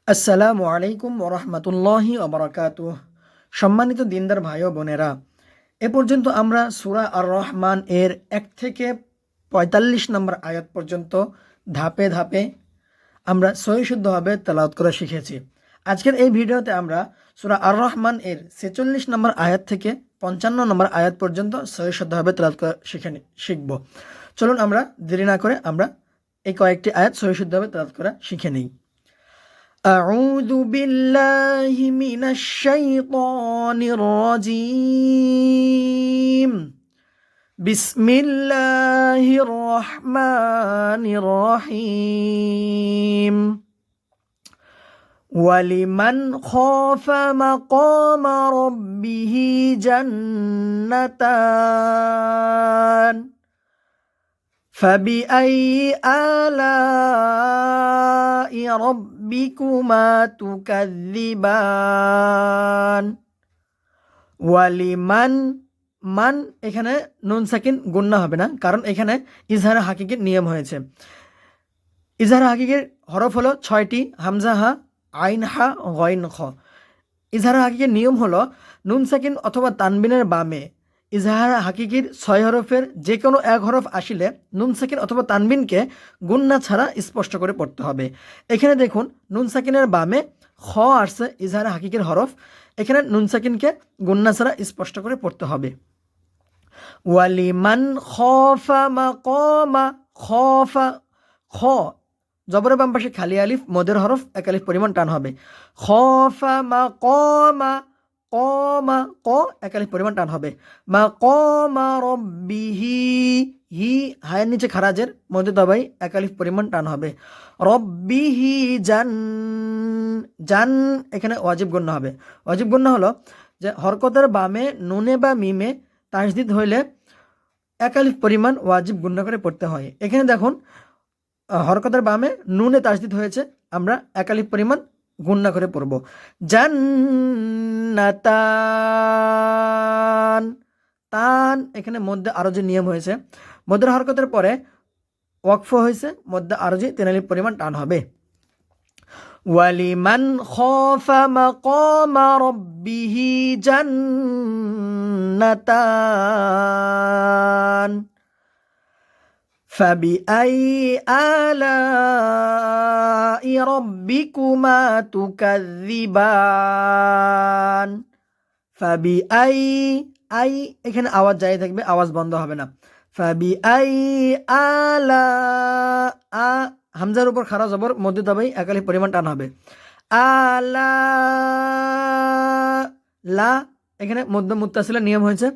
আসসালামু আলাইকুম ওরহমতুল্লাহি ওবরাকাতুহ। সম্মানিত দিনদার ভাই ও বোনেরা, এ পর্যন্ত আমরা সূরা আর রহমান এর 1 থেকে 45 নম্বর আয়াত পর্যন্ত ধাপে ধাপে আমরা সহিশুদ্ধভাবে তেলাওয়াত করে শিখেছি। আজকের এই ভিডিওতে আমরা সূরা আর রহমান এর 46 নম্বর আয়াত থেকে 55 নম্বর আয়াত পর্যন্ত সহিশুদ্ধভাবে তেলাওয়াত করে শিখব। চলুন আমরা দেরি না করে আমরা এই কয়েকটি আয়াত সহিশুদ্ধভাবে তেলাওয়াত করা শিখে নিই। أعوذ بالله من الشيطان الرجيم. بسم الله الرحمن الرحيم. ولمن خاف مقام ربه جنتان فبأي آلاء ربكما تكذبان. ওয়ালিমান মান এখানে নুন সাকিন গুন্না হবে না, কারণ এখানে ইজহার হাকিকের নিয়ম হয়েছে। ইজহার হাকিকের হরফ হলো 6টি, হামজা হা, আইন হা, গইন খ। ইজহার হাকিকের নিয়ম হলো নুন সাকিন অথবা তানবিনের বামে ইজহার হাকিকির 6 হরফের যে কোনো এক হরফ আসিলে নুন সাকিন অথবা তানবিনকে গুন্না ছাড়া স্পষ্ট করে পড়তে হবে। এখানে দেখুন নুন সাকিনের বামে খ আসছে ইজহার হাকিকির হরফ, এখানে নুন সাকিনকে গুন্না ছাড়া স্পষ্ট করে পড়তে হবে। ওয়ালিমান খফা মাকামা, খফা, খ জবরের বাম পাশে খালি আলিফ, মদের হরফ, এক আলিফ পরিমাণ টান হবে। খফা মাকামা, কমা, ক এক আলিফ পরিমাণ টান হবে। মাকামা রব্বিহি, হি হায়ের নিচে খারাজের মধ্যে দবাই এক আলিফ পরিমাণ টান হবে। রব্বিহি জান, জান এখানে ওয়াজিব গুন্না হবে। ওয়াজিব গুন্না হলো যে হরকতের বামে নুনে বা মিমে তাসদিদ হইলে এক আলিফ পরিমাণ ওয়াজিব গুন্না করে পড়তে হয়। এখানে দেখুন হরকতের বামে নুনে তাসদিদ হয়েছে, আমরা এক আলিফ পরিমাণ গুন্না করে পড়ব। জান্নাতান, তান এখানে মধ্যে আরজি নিয়ম হয়েছে, মধ্যের হরকতের পরে ওয়াকফ হয়েছে, মধ্যে আরজি 3 আলিফ পরিমাণ টান হবে। ওয়ালিমান খাফা মাকামা রাব্বিহি জান্নাতান فبأي آلاء ربكما تكذبان. فبأي, আই এখানে আওয়াজ জারি থাকবে, আওয়াজ বন্ধ হবে না। فبأي আলা, আ হামজার উপর খাড়া জবর মধ্যে দবাই এক আলিফ পরিমাণ টান হবে। আলা, লা এখানে মধ্য মুত্তাসিলের নিয়ম হয়েছে।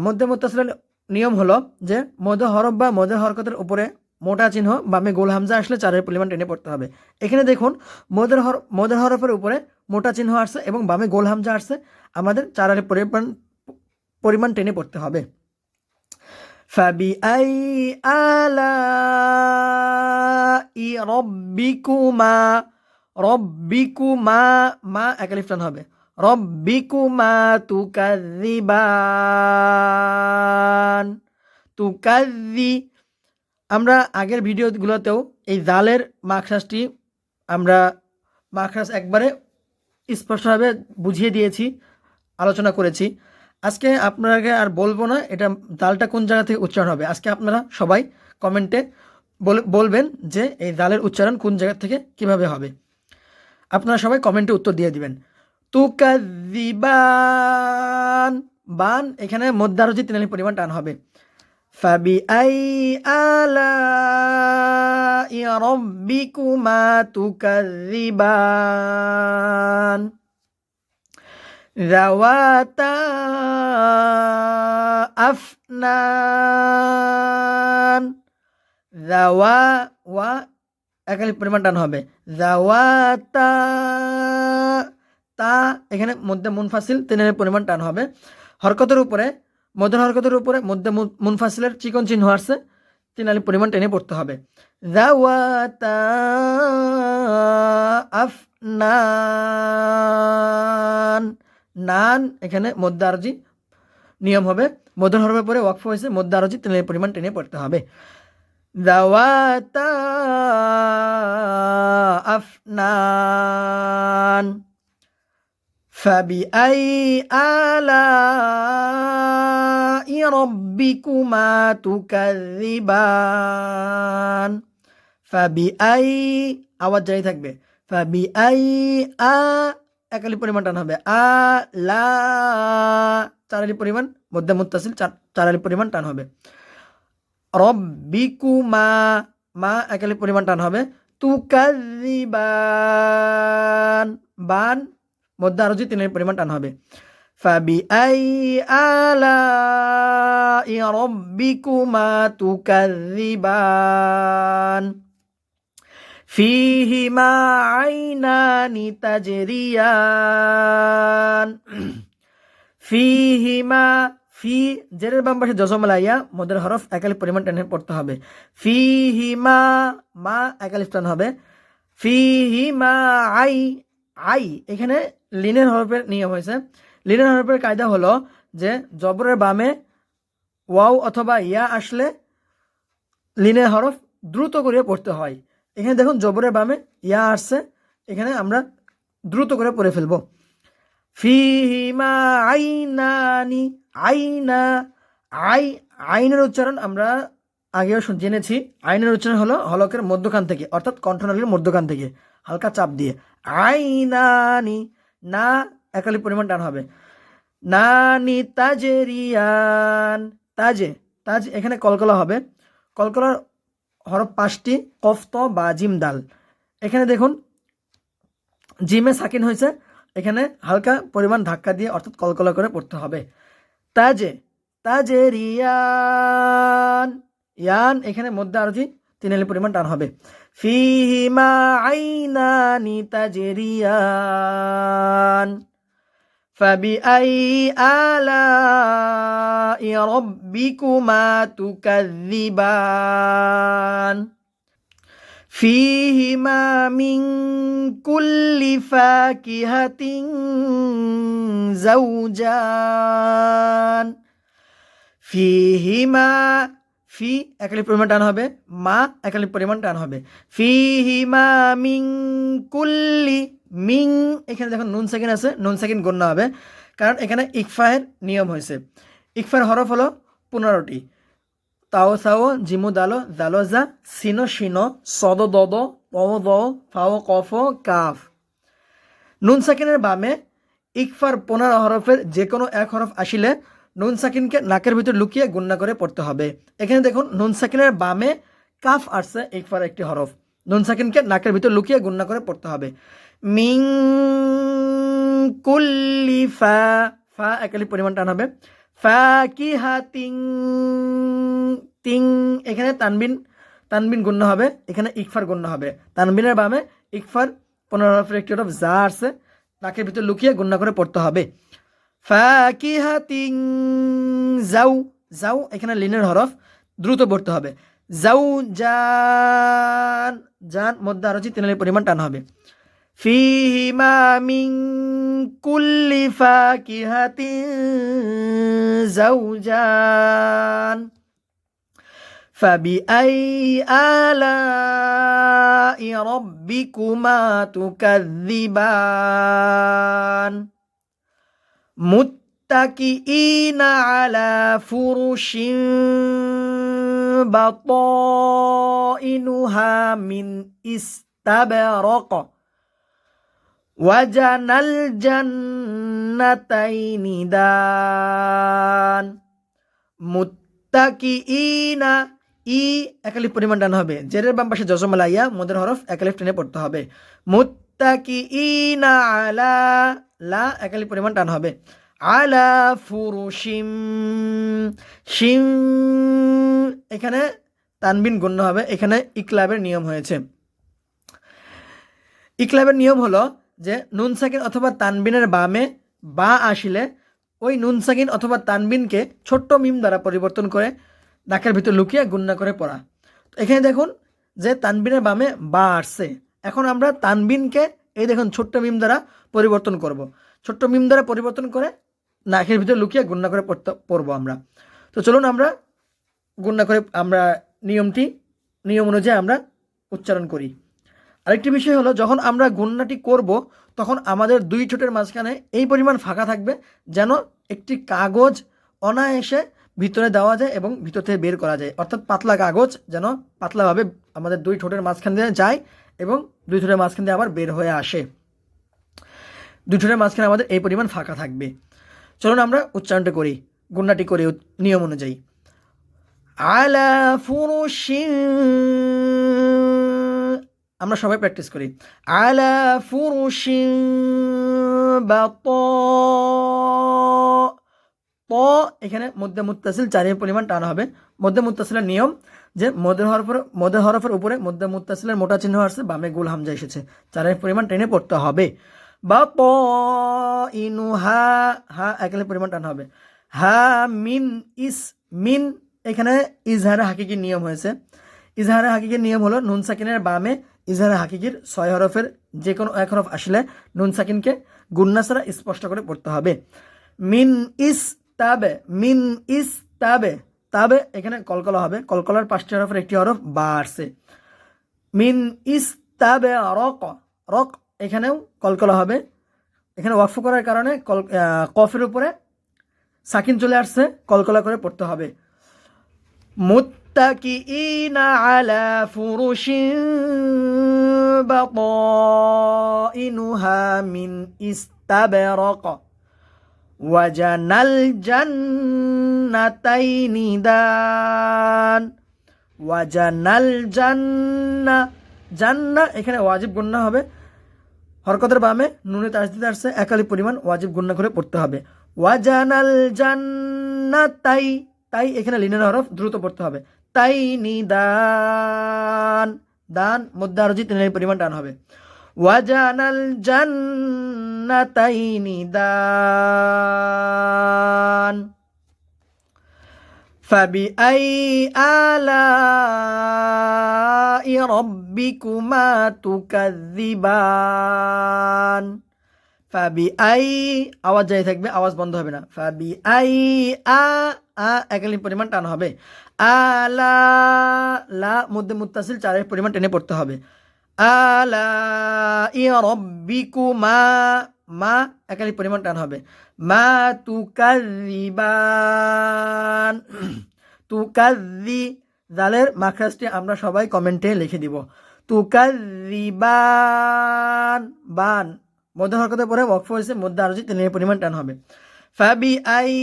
মধ্যে মুত্তাসিলের নিয়ম হলো যে মধ্যে হরফ বা মধ্যে হরকতের উপরে মোটা চিহ্ন বামে গোল হামজা আসলে 4 পরিমাণ টেনে পড়তে হবে। এখানে দেখুন মধ্যের হরফের উপরে মোটা চিহ্ন আসছে এবং বামে গোল হামজা আসছে, আমাদের 4 পরিমাণ টেনে পড়তে হবে। ফাবিআই আলাই রব্বিকুমা, রব্বিকুমা মা এক আলিফ টান হবে। রব্বিকুমা তুকাযিবান, তুকাযি, আমরা আগের ভিডিওগুলোতেও এই জালের মাখরাজটি আমরা মাখরাজ একবারে স্পষ্টভাবে বুঝিয়ে দিয়েছি, আলোচনা করেছি। আজকে আপনাকে আর বলবো না এটা জালটা কোন জায়গা থেকে উচ্চারণ হবে। আজকে আপনারা সবাই কমেন্টে বলবেন যে এই জালের উচ্চারণ কোন জায়গা থেকে কিভাবে হবে। আপনারা সবাই কমেন্টে উত্তর দিয়ে দিবেন। তুকাযিবান, বান এখানে মধ্যে আরজি 3 আলিফ পরিমাণ টান হবে। ফাবিআই আলাই রব্বিকুমা তুকাযিবান যাওয়াতা আফনান, যাওয়া ওয়া এক আলিফ পরিমাণ টান হবে। যাওয়াতা, তা এখানে মধ্যে মুনফাসিল 3 আলিফ পরিমাণ টান হবে। হরকতের উপরে মধ্যের হরকতের উপরে মধ্যে মুনফাসিলের চিকন চিহ্ন আসছে, 3 আলিফ পরিমাণ টেনে পড়তে হবে। যাওয়াতা আফনান, নান এখানে মধ্যে আরজি নিয়ম হবে, মধ্যের হরফের পরে ওয়াকফ হয়েছে, মধ্যে আরজি 3 আলিফ পরিমাণ টেনে পড়তে হবে। যাওয়াতা আফনান ফাবিআই আলাই রব্বিকুমা তুকাযযিবান ফাবিআই আওয়াজ জারি থাকবে ফাবিআই আ একালি পরিমাণ টান হবে লা চারালি পরিমাণ মধ্যে মুত্তাসিল চারালি পরিমাণ টান হবে রব্বিকুমা মা একালি পরিমাণ টান হবে তুকাযযিবান বান মধ্যে আরজি তিনের পরিমাণ টান হবে ফাবিআই আলাই রব্বিকুমা তুকাযযিবান ফিহিমা আইনানি তাজরিয়ান ফিহিমা ফি জেরের বাম পাশে জজমালাইয়া মদের হরফ একালিফ পরিমাণ টেনে পড়তে হবে ফিহিমা মা একালিফ টান হবে ফিহিমা আই আই এখানে লিনের হরফের নিয়ম হয়েছে লিনের হরফের কায়দা হলো যে জবরের বামে ওয়াও অথবা ইয়া আসলে লিনের হরফ দ্রুত করে পড়তে হয় এখানে দেখুন জবরের বামে ইয়া আসছে এখানে আমরা দ্রুত করে পড়ে ফেলবো ফিহিমা আইনানি আইনা আইনের উচ্চারণ আমরা আগেও জেনেছি আইনের উচ্চারণ হলো হলকের মধ্যখান থেকে অর্থাৎ কণ্ঠনালীর মধ্যখান থেকে হালকা চাপ দিয়ে আইনানি না একালি পরিমাণ টান হবে নানি তাজেরিয়ান তাজ এখানে কলকলা হবে কলকলার হরফ 5টি কফ ত বা জিম দাল এখানে দেখুন জিমে সাকিন হয়েছে এখানে হালকা পরিমাণ ধাক্কা দিয়ে অর্থাৎ কলকলা করে পড়তে হবে তাজেরিয়ান ইয়ান এখানে মধ্যে আরজি তিনালি পরিমাণ টান হবে ফিহিমা আইনানি তাজেরিয়ান ফাবিআই আলাই রব্বিকুমা তুকাযযিবান ফিহিমা মিন কুল্লি ফাকিহাতিন যাওজান ফিহিমা ফি একালিফ পরিমাণ টান হবে মা একালিফ পরিমাণ টান হবে ফিহিমা মিন কুল্লি মিং এখানে দেখুন নুন সেকেন্ড আছে নুন সেকেন্ড গণ্য হবে কারণ এখানে ইকফায়ের নিয়ম হয়েছে ইকফায়ের হরফ হলো 15টি তাও সাও জিমু দালো জালো জা সিনো শিনো সদ দদ পও দ ফাও কফ কাফ নুন সাকিনের বামে ইকফার 15 হরফের যে কোনো এক হরফ আসিলে নুন সাকিনকে নাকের ভিতর লুকিয়ে গুণনা করে পড়তে হবে এখানে দেখুন নুন সাকিনের বামে কাফ আসছে ইকফার একটি হরফ নুন সাকিনকে নাকের ভিতর লুকিয়ে গুণনা করে পড়তে হবে মিং কুল্লি ফা একালি পরিমাণ টান হবে ফাকিহাতিং তিং এখানে তানবিন গুণ্য হবে এখানে ইকফার গুণ্য হবে তানবিনের বামে ইকফার 15 হরফের একটি হরফ যা আসছে নাকের ভিতর লুকিয়ে গুণ্য করে পড়তে হবে ফাকিহাতিং যাও এখানে লিনের হরফ দ্রুত পড়তে হবে যাও জান মধ্যে আরজি তিনালি পরিমাণ টান হবে ফিহিমা মিন কুল্লি ফাকিহাতিন যাওজান ফাবিআই আলাই রব্বিকুমা তুকাযযিবান মুত্তাকিইনা আলা ফুরুশিন বাতাইনুহা মিন ইস্তাবরাক ওয়াজানাল জান্নাতাইনি দান মুত্তাকিইনা ই একালিফ পরিমাণ টান হবে জেরের বাম পাশে জজমালাইয়া মদের হরফ একালিফ টেনে পড়তে হবে মুত্তাকিইনা আলা লা একালিফ পরিমাণ টান হবে আলা ফুরুশিম শিম এখানে তানবিন গণ্য হবে এখানে ইকলাবের নিয়ম হয়েছে ইকলাবের নিয়ম হলো যে নুন সাকিন অথবা তানবিনের বামে বা আসিলে ওই নুন সাকিন অথবা তানবিনকে ছোট্ট মিম দ্বারা পরিবর্তন করে নাকের ভিতর লুকিয়ে গুণনা করে পড়া তো এখানে দেখুন যে তানবিনের বামে বা আসছে এখন আমরা তানবিনকে এই দেখুন ছোট্ট মিম দ্বারা পরিবর্তন করব ছোট্ট মিম দ্বারা পরিবর্তন করে নাকের ভিতর লুকিয়ে গুণনা করে পড়বো আমরা তো চলুন আমরা গুণনা করে আমরা নিয়মটি নিয়ম অনুযায়ী আমরা উচ্চারণ করি। আরেকটি বিষয় হলো, যখন আমরা গুণনাটি করব তখন আমাদের দুই ঠোঁটের মাঝখানে এই পরিমাণ ফাঁকা থাকবে যেন একটি কাগজ অনায়াসে ভিতরে দেওয়া যায় এবং ভিতর থেকে বের করা যায়, অর্থাৎ পাতলা কাগজ যেন পাতলাভাবে আমাদের দুই ঠোঁটের মাঝখান দিয়ে যায় এবং দুই ঠোঁটের মাঝখান দিয়ে আবার বের হয়ে আসে। দুই ঠোঁটের মাঝখানে আমাদের এই পরিমাণ ফাঁকা থাকবে। চলুন আমরা উচ্চারণটা করি, গুণনাটি করি নিয়ম অনুযায়ী। আলা ফুরুশিন, আমরা সবাই প্র্যাকটিস করি। আলা ফুরুশিন বাত, প এখানে মধ্যে মুত্তাসিল চারের পরিমাণ টান হবে। মধ্যে মুত্তাসিলের নিয়ম যে মধ্যে হরফের উপরে মধ্যে মুত্তাসিলের মোটা চিহ্ন আসছে, বামে গোল হামজা এসেছে, চারের পরিমাণ টেনে পড়তে হবে। বা প ইনু হা, হা একালের পরিমাণ টান হবে। হা মিন ইস, মিন এখানে ইজহারে হাকিকির নিয়ম হয়েছে। ইজহারে হাকিকির নিয়ম হলো নুন সাকিনের বামে ইজহারে হাকিকির 6 হরফের যে কোনো এক হরফ আসলে নুন সাকিনকে গুন্না ছাড়া স্পষ্ট করে পড়তে হবে। মিন ইস তাবে, মিন ইস তাবে, তাবে এখানে কলকলা হবে, কলকলার 5টি হরফের একটি হরফ বা আসছে। মিন ইস তাবে রক, রক এখানেও কলকলা হবে। এখানে ওয়াকফ করার কারণে কফের উপরে সাকিন চলে আসছে, কলকলা করে পড়তে হবে। মুত্তাকিইনা আলা ফুরুশিন বাতাইনুহা মিন ইস্তাবরাক ওয়াজানাল জান্নাতাইনি দান, ওয়াজানাল জান্না, জান্না এখানে ওয়াজিব গুন্না হবে, হরকতের বামে নুনে তাসদিদ আসছে, একালি পরিমাণ ওয়াজিব গুন্না করে পড়তে হবে। ওয়াজানাল জান্নাতাই, তাই এখানে লিনের হরফ দ্রুত পড়তে হবে। তাই নিদান, দান মধ্যে আরজি তিনের পরিমাণ টান হবে। ওয়াজানাল জান্নাতাইনি দান। ফাবিআই আলাই রাব্বিকুমা তুকাযযিবান। ফাবিআই আওয়াজ যাই থাকবে, আওয়াজ বন্ধ হবে না। ফাবিআই আ, একালি পরিমাণ টান হবে। আলা, লা মধ্যে মুত্তাসিল চারের পরিমাণ টেনে পড়তে হবে। আলা রাব্বিকুমা, মা একালি পরিমাণ টান হবে। মা তুকাযযিবান, তুকাযযি, জালের মাখরাজটি আমরা সবাই কমেন্টে লিখে দিব। তুকাযযিবান, বান মধ্যে হরকতের পরে ওয়াকফ হয়েছে, মধ্যে আরজি তিনের পরিমাণ টান হবে। ফাবিআই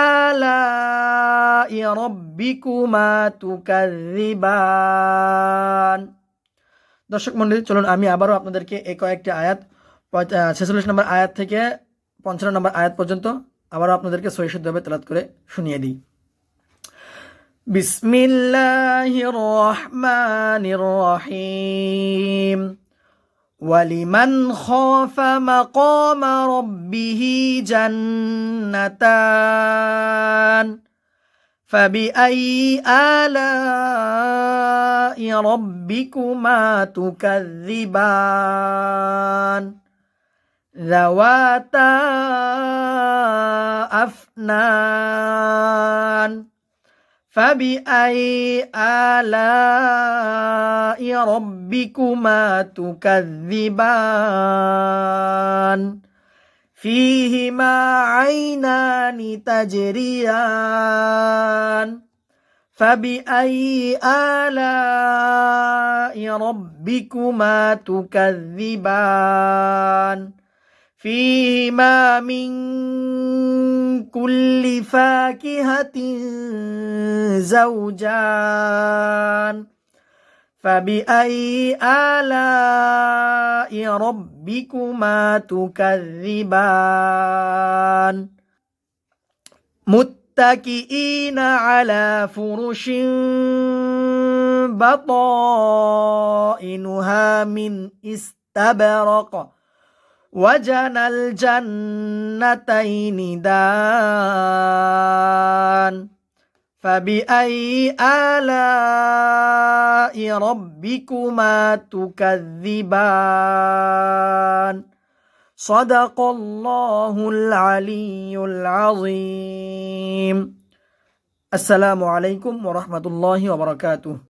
আলাই রাব্বিকুমা তুকাযযিবান। দর্শক মণ্ডলী, চলুন আমি আবারও আপনাদেরকে এই কয়েকটি আয়াত 46 নম্বর আয়াত থেকে 55 নম্বর আয়াত পর্যন্ত আবারও আপনাদেরকে সহিশুদ্ধভাবে তেলাওয়াত করে শুনিয়ে দিই। বিসমিল্লাহির রহমানির রহিম। ওয়ালিমান খাফা মাকামা রাব্বিহি জান্নাতান। ফাবিআই আলাই রাব্বিকুমা তুকাযযিবান। যাওয়াতা আফনান। ফাবিআই আলাই রাব্বিকুমা তুকাযযিবান। ফীহিমা আইনানি তাজরিয়ান। ফাবিআই আলাই রাব্বিকুমা তুকাযযিবান। ফীহিমা মিন কুল্লি ফাকিহাতিন যাওজান। ফাবিআই আলাই রাব্বিকুমা তুকাযযিবান। মুত্তাকিইনা আলা ফুরুশিন বাতাইনুহা মিন ইস্তাবরাক ওয়াজানাল জান্নাতাইনি দান। ফাবিআই আলাই রাব্বিকুমা তুকাযযিবান। সাদাকাল্লাহুল আলিয়্যুল আযীম। আসসালামু আলাইকুম ওয়া রাহমাতুল্লাহি ওয়া বারাকাতুহু।